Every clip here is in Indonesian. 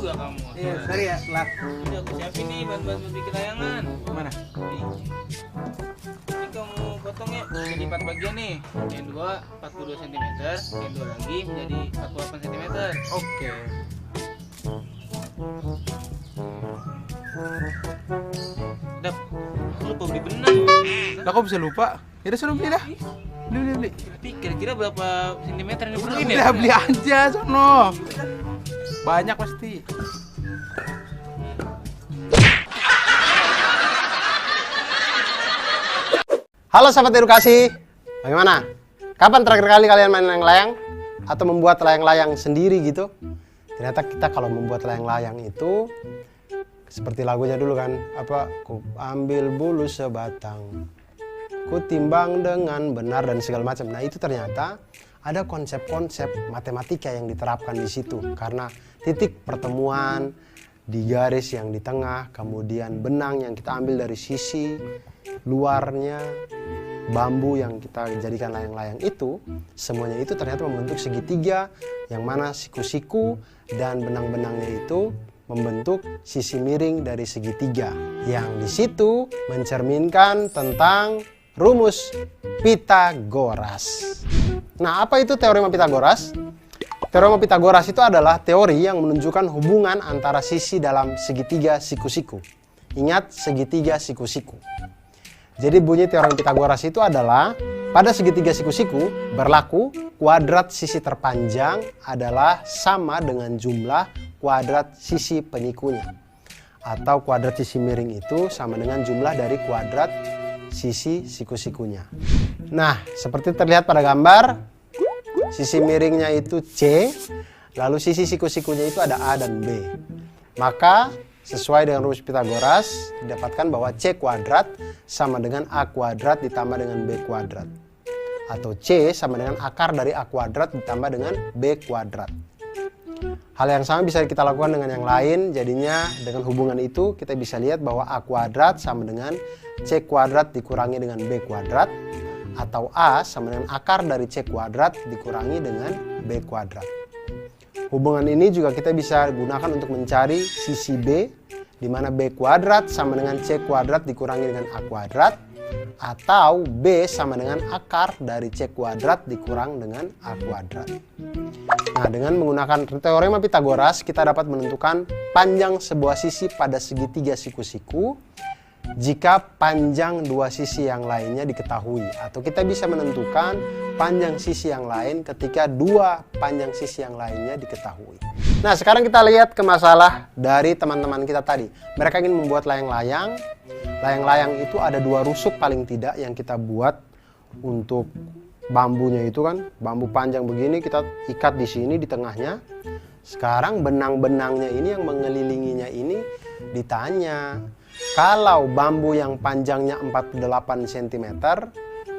juga kamu. Iya, sorry ya, telat. Udah aku siapin nih bahan-bahan buat bikin layangan. Mana? Nih. Ini kamu potong ya jadi 4 bagian nih. Yang dua 42 cm, yang dua lagi menjadi 48 cm. Oke. Dap, aku lupa beli benang. Lah kok bisa lupa? Ya udah, sono beli dah. Beli. Tapi kira-kira berapa sentimeter yang Udah, diperluin ya? beli aja sono. Banyak pasti. Halo sahabat edukasi, bagaimana? Kapan terakhir kali kalian main layang-layang? Atau membuat layang-layang sendiri gitu? Ternyata kita kalau membuat layang-layang itu seperti lagunya dulu kan, ku ambil bulu sebatang, ku timbang dengan benar dan segala macam. Nah itu ternyata ada konsep-konsep matematika yang diterapkan di situ, karena titik pertemuan di garis yang di tengah, kemudian benang yang kita ambil dari sisi luarnya, bambu yang kita jadikan layang-layang itu, semuanya itu ternyata membentuk segitiga, yang mana siku-siku dan benang-benangnya itu membentuk sisi miring dari segitiga, yang di situ mencerminkan tentang rumus Pitagoras. Nah, apa itu teorema Pitagoras? Teorema Pitagoras itu adalah teori yang menunjukkan hubungan antara sisi dalam segitiga siku-siku. Ingat, segitiga siku-siku. Jadi bunyi teorema Pitagoras itu adalah pada segitiga siku-siku berlaku kuadrat sisi terpanjang adalah sama dengan jumlah kuadrat sisi penyikunya. Atau kuadrat sisi miring itu sama dengan jumlah dari kuadrat sisi siku-sikunya. Nah, seperti terlihat pada gambar, sisi miringnya itu C, lalu sisi siku-sikunya itu ada A dan B. Maka sesuai dengan rumus Pitagoras didapatkan bahwa C kuadrat sama dengan A kuadrat ditambah dengan B kuadrat. Atau C sama dengan akar dari A kuadrat ditambah dengan B kuadrat. Hal yang sama bisa kita lakukan dengan yang lain, jadinya dengan hubungan itu kita bisa lihat bahwa A kuadrat sama dengan C kuadrat dikurangi dengan B kuadrat, atau A sama dengan akar dari C kuadrat dikurangi dengan B kuadrat. Hubungan ini juga kita bisa gunakan untuk mencari sisi B, di mana B kuadrat sama dengan C kuadrat dikurangi dengan A kuadrat, atau B sama dengan akar dari C kuadrat dikurang dengan A kuadrat. Nah, dengan menggunakan teorema Pitagoras kita dapat menentukan panjang sebuah sisi pada segitiga siku-siku jika panjang dua sisi yang lainnya diketahui, atau kita bisa menentukan panjang sisi yang lain ketika dua panjang sisi yang lainnya diketahui. Nah, sekarang kita lihat ke masalah dari teman-teman kita tadi. Mereka ingin membuat layang-layang. Layang-layang itu ada dua rusuk paling tidak yang kita buat untuk bambunya itu kan. Bambu panjang begini kita ikat di sini di tengahnya. Sekarang benang-benangnya ini yang mengelilinginya ini ditanya, kalau bambu yang panjangnya 48 cm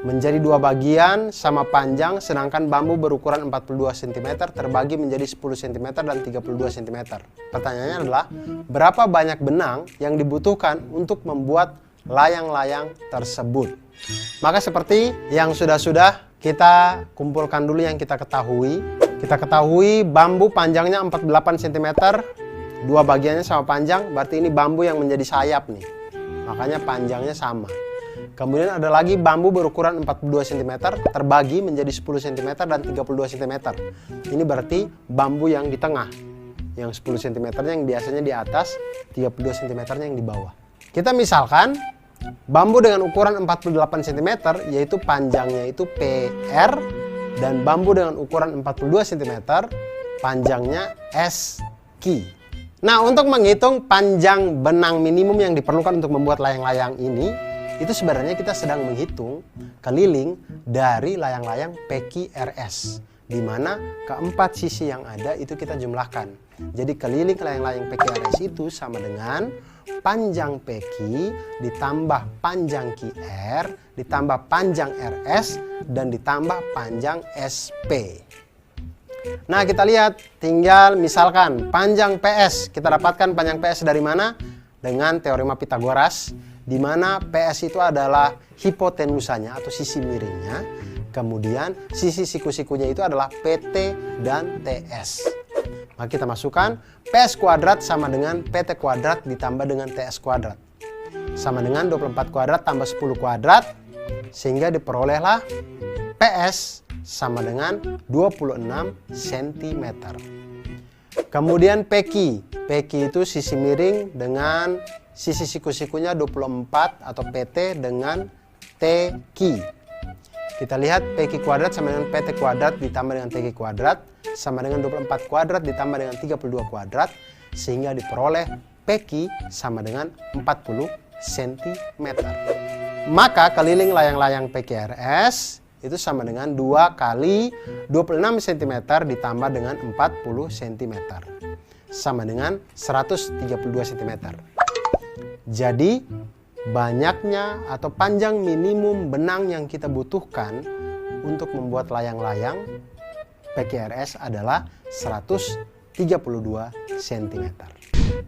menjadi dua bagian sama panjang, sedangkan bambu berukuran 42 cm terbagi menjadi 10 cm dan 32 cm. Pertanyaannya adalah, berapa banyak benang yang dibutuhkan untuk membuat layang-layang tersebut? Maka seperti yang sudah-sudah, kita kumpulkan dulu yang kita ketahui. Kita ketahui bambu panjangnya 48 cm, dua bagiannya sama panjang, berarti ini bambu yang menjadi sayap nih. Makanya panjangnya sama. Kemudian ada lagi bambu berukuran 42 cm terbagi menjadi 10 cm dan 32 cm. Ini berarti bambu yang di tengah. Yang 10 cm yang biasanya di atas, 32 cm yang di bawah. Kita misalkan bambu dengan ukuran 48 cm yaitu panjangnya itu PR, dan bambu dengan ukuran 42 cm panjangnya SQ. Nah, untuk menghitung panjang benang minimum yang diperlukan untuk membuat layang-layang ini, itu sebenarnya kita sedang menghitung keliling dari layang-layang PQRS, di mana keempat sisi yang ada itu kita jumlahkan. Jadi keliling layang-layang PQRS itu sama dengan panjang PQ ditambah panjang QR ditambah panjang RS dan ditambah panjang SP. Nah, kita lihat, tinggal misalkan panjang PS. Kita dapatkan panjang PS dari mana? Dengan teorema Pitagoras, di mana PS itu adalah hipotenusanya atau sisi miringnya. Kemudian sisi siku-sikunya itu adalah PT dan TS. Maka kita masukkan PS kuadrat sama dengan PT kuadrat ditambah dengan TS kuadrat. Sama dengan 24 kuadrat tambah 10 kuadrat. Sehingga diperolehlah PS sama dengan 26 cm. Kemudian PQ. PQ itu sisi miring dengan sisi siku-sikunya 24 atau PT dengan TQ. Kita lihat PQ kuadrat sama dengan PT kuadrat ditambah dengan TQ kuadrat sama dengan 24 kuadrat ditambah dengan 32 kuadrat. Sehingga diperoleh PQ sama dengan 40 cm. Maka keliling layang-layang PQRS itu sama dengan 2 kali 26 cm ditambah dengan 40 cm. Sama dengan 132 cm. Jadi banyaknya atau panjang minimum benang yang kita butuhkan untuk membuat layang-layang PQRS adalah 132 cm.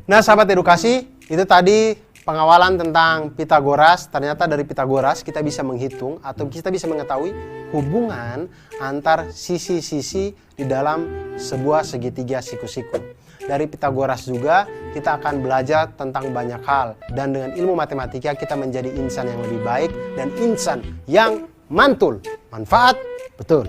Nah sahabat edukasi, itu tadi pengawalan tentang Pitagoras. Ternyata dari Pitagoras kita bisa menghitung atau kita bisa mengetahui hubungan antar sisi-sisi di dalam sebuah segitiga siku-siku. Dari Pitagoras juga kita akan belajar tentang banyak hal. Dan dengan ilmu matematika kita menjadi insan yang lebih baik dan insan yang mantul. Manfaat betul.